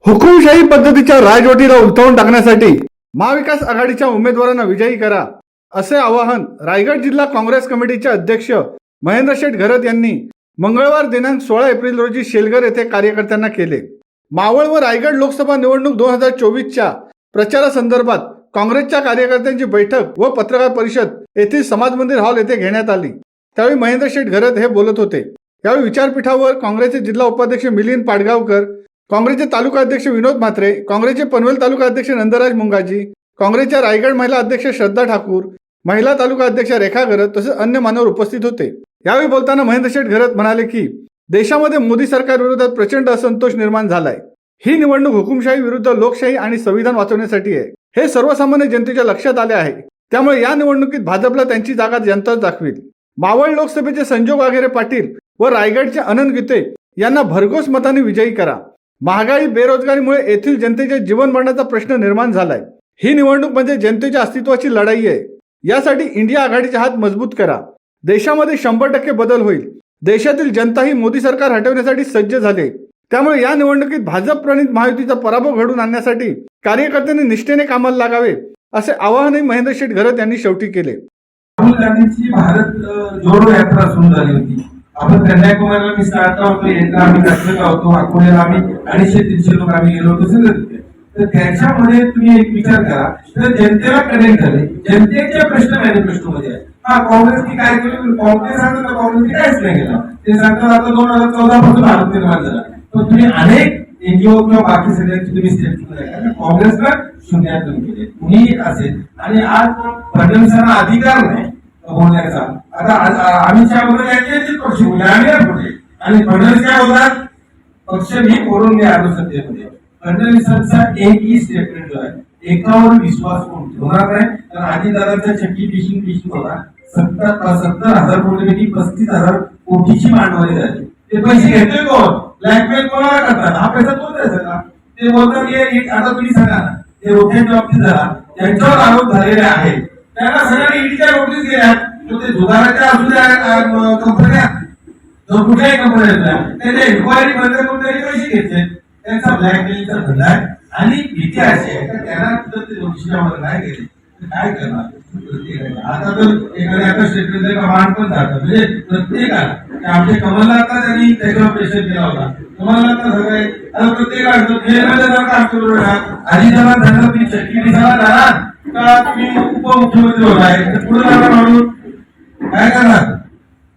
हुकुमशाही पद्धतीच्या राजवटीला उलथवून टाकण्यासाठी महाविकास आघाडीच्या उमेदवारांना विजयी करा, असे आवाहन रायगड जिल्हा काँग्रेस कमिटीचे अध्यक्ष महेंद्र शेठ घरत यांनी मंगळवार दिनांक 16 एप्रिल रोजी शेलघर येथे कार्यकर्त्यांना केले। मावळ व रायगड लोकसभा निवडणूक 2024च्या प्रचारासंदर्भात काँग्रेसच्या कार्यकर्त्यांची बैठक व पत्रकार परिषद येथील समाज मंदिर हॉल येथे घेण्यात आली। त्यावेळी महेंद्र शेठ घरत हे बोलत होते। यावेळी विचारपीठावर काँग्रेसचे जिल्हा उपाध्यक्ष मिलिंद पाडगावकर, काँग्रेसचे तालुका अध्यक्ष विनोद म्हात्रे, काँग्रेसचे पनवेल तालुका अध्यक्ष नंदराज मुंगाजी, काँग्रेसच्या रायगड महिला अध्यक्ष श्रद्धा ठाकूर, महिला तालुका अध्यक्ष रेखा घरत तसेच अन्य मान्यवर उपस्थित होते। यावेळी बोलताना महेंद्र शेठ घरत म्हणाले की देशामध्ये मोदी सरकार विरोधात प्रचंड असंतोष निर्माण झालाय। ही निवडणूक हुकुमशाही विरुद्ध लोकशाही आणि संविधान वाचवण्यासाठी आहे, हे सर्वसामान्य जनतेच्या लक्षात आले आहे। त्यामुळे या निवडणुकीत भाजपला त्यांची जागा जनताच दाखवेल। मावळ लोकसभेचे संजोग वाघेरे पाटील व रायगडचे अनंत गीते यांना भरघोस मताने विजयी करा। महागाई बेरोजगारीमुळे येथील जनतेच्या जीवनमरणाचा प्रश्न निर्माण झालाय। ही निवडणूक म्हणजे जनतेच्या अस्तित्वाची लढाई आहे। यासाठी इंडिया आघाडीचे हात मजबूत करा। देशामध्ये 100% बदल होईल। देशातील जनता ही मोदी सरकार हटवण्यासाठी सज्ज झाले। त्यामुळे या निवडणुकीत भाजप प्रणित महायुतीचा पराभव घडवून आणण्यासाठी कार्यकर्त्यांनी निष्ठेने कामाला लागावे, असे आवाहनही महेंद्र शेठ घरत यांनी शेवटी केले। राहुल गांधींची भारत जोडो यात्रा सुरू झाली होती। आपण कन्याकुमारीला मी स्टार्टला होतो, यात्रा आम्ही दक्षिणला होतो, अकोल्याला आम्ही 250-300 लोक आम्ही गेलो होतो सगळं तिथे। तर त्याच्यामध्ये तुम्ही एक विचार करा, तर जनतेला कनेक्ट झाले, जनतेचे प्रश्न मॅनिफेस्टोमध्ये आहे। हा काँग्रेसने काय केलं? काँग्रेस सांगत काँग्रेसने काहीच नाही केलं। ते सांगतात आता 2014 पासून भारत निर्माण झाला, पण तुम्ही अनेक एनजीओ किंवा बाकी सगळ्यांची तुम्ही स्टेटमेंट काँग्रेसला शून्यातून केले कुणी असेल। आणि आज फडणवीसांना अधिकार नाही बोलण्याचा। आता अमित शहा बोलले यांचे पक्ष बोलले आम्ही बोलले, आणि फडणवीस काय बोलतात? पक्ष मी करून घ्या सत्तेमध्ये। फडणवीसांचा एकही स्टेटमेंट जो आहे एकावर विश्वास कोण ठेवणार नाही। तर आदिदादांचा चक्की फिशिंग होता, 70,000 कोटीपैकी 35,000 कोटीची मांडवली झाली। ते पैसे घेतोय कोण? ब्लॅकमेल कोणाला करतात? हा पैसा तो द्यायचा का? ते बोलतात की आता तुम्ही सांगा ना, ते रोख्यांच्या बाबतीत झाला, त्यांच्यावर आरोप झालेले आहेत, त्यांना सगळ्यांनी ईडीच्या नोटीस गेल्या। ते जुगाराच्या असू द्या कंपन्या, कुठल्याही कंपन्या त्यांनी इन्क्वायरी बंद करून त्यांनी पैसे घेतले। त्यांचा ब्लॅकमेलचा धंदा आहे। आणि भीती अशी आहे का त्यांना ते दोषीच्यावर नाही गेले तर काय करणार? आता तर एखाद्या स्टेटमेंट कमांड पण जातं, म्हणजे प्रत्येकाला आमच्या कमलनाथला त्यांनी त्याच्यावर प्रेशर केला होता। कमलनाथला सगळे आता प्रत्येकाला काम करू आधीच्याला धंदा तुम्ही चक्की दिसायला जाणार का तुम्ही उपमुख्यमंत्री होणार तर पुढे जाणार म्हणून काय करणार?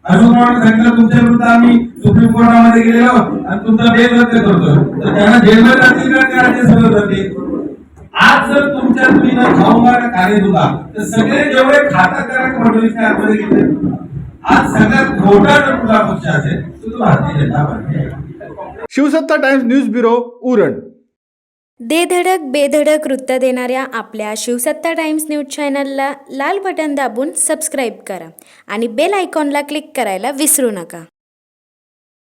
अजून म्हणून सांगितलं तुमच्या विरुद्ध आम्ही सुप्रीम कोर्टामध्ये गेलेलो आणि तुमचा बेल रद्द करतो, तर त्यांना जेलमध्ये जातील का ते राज्य सगळं जातील? आज जर तुमच्या तुम्ही खाऊंगा कार्य दुधा तर सगळे जेवढे खातात त्याला फडणवीसने आतमध्ये घेतले। आज सगळ्यात मोठा जर कुठला पक्ष असेल तर तो भारतीय जनता पार्टी आहे। शिवसत्ता टाइम्स न्यूज ब्युरो उरण। दे धडक बेधडक वृत्त देणाऱ्या आपल्या शिवसत्ता टाइम्स न्यूज चॅनलला लाल बटन दाबून सबस्क्राईब करा आणि बेल आयकॉनला क्लिक करायला विसरू नका।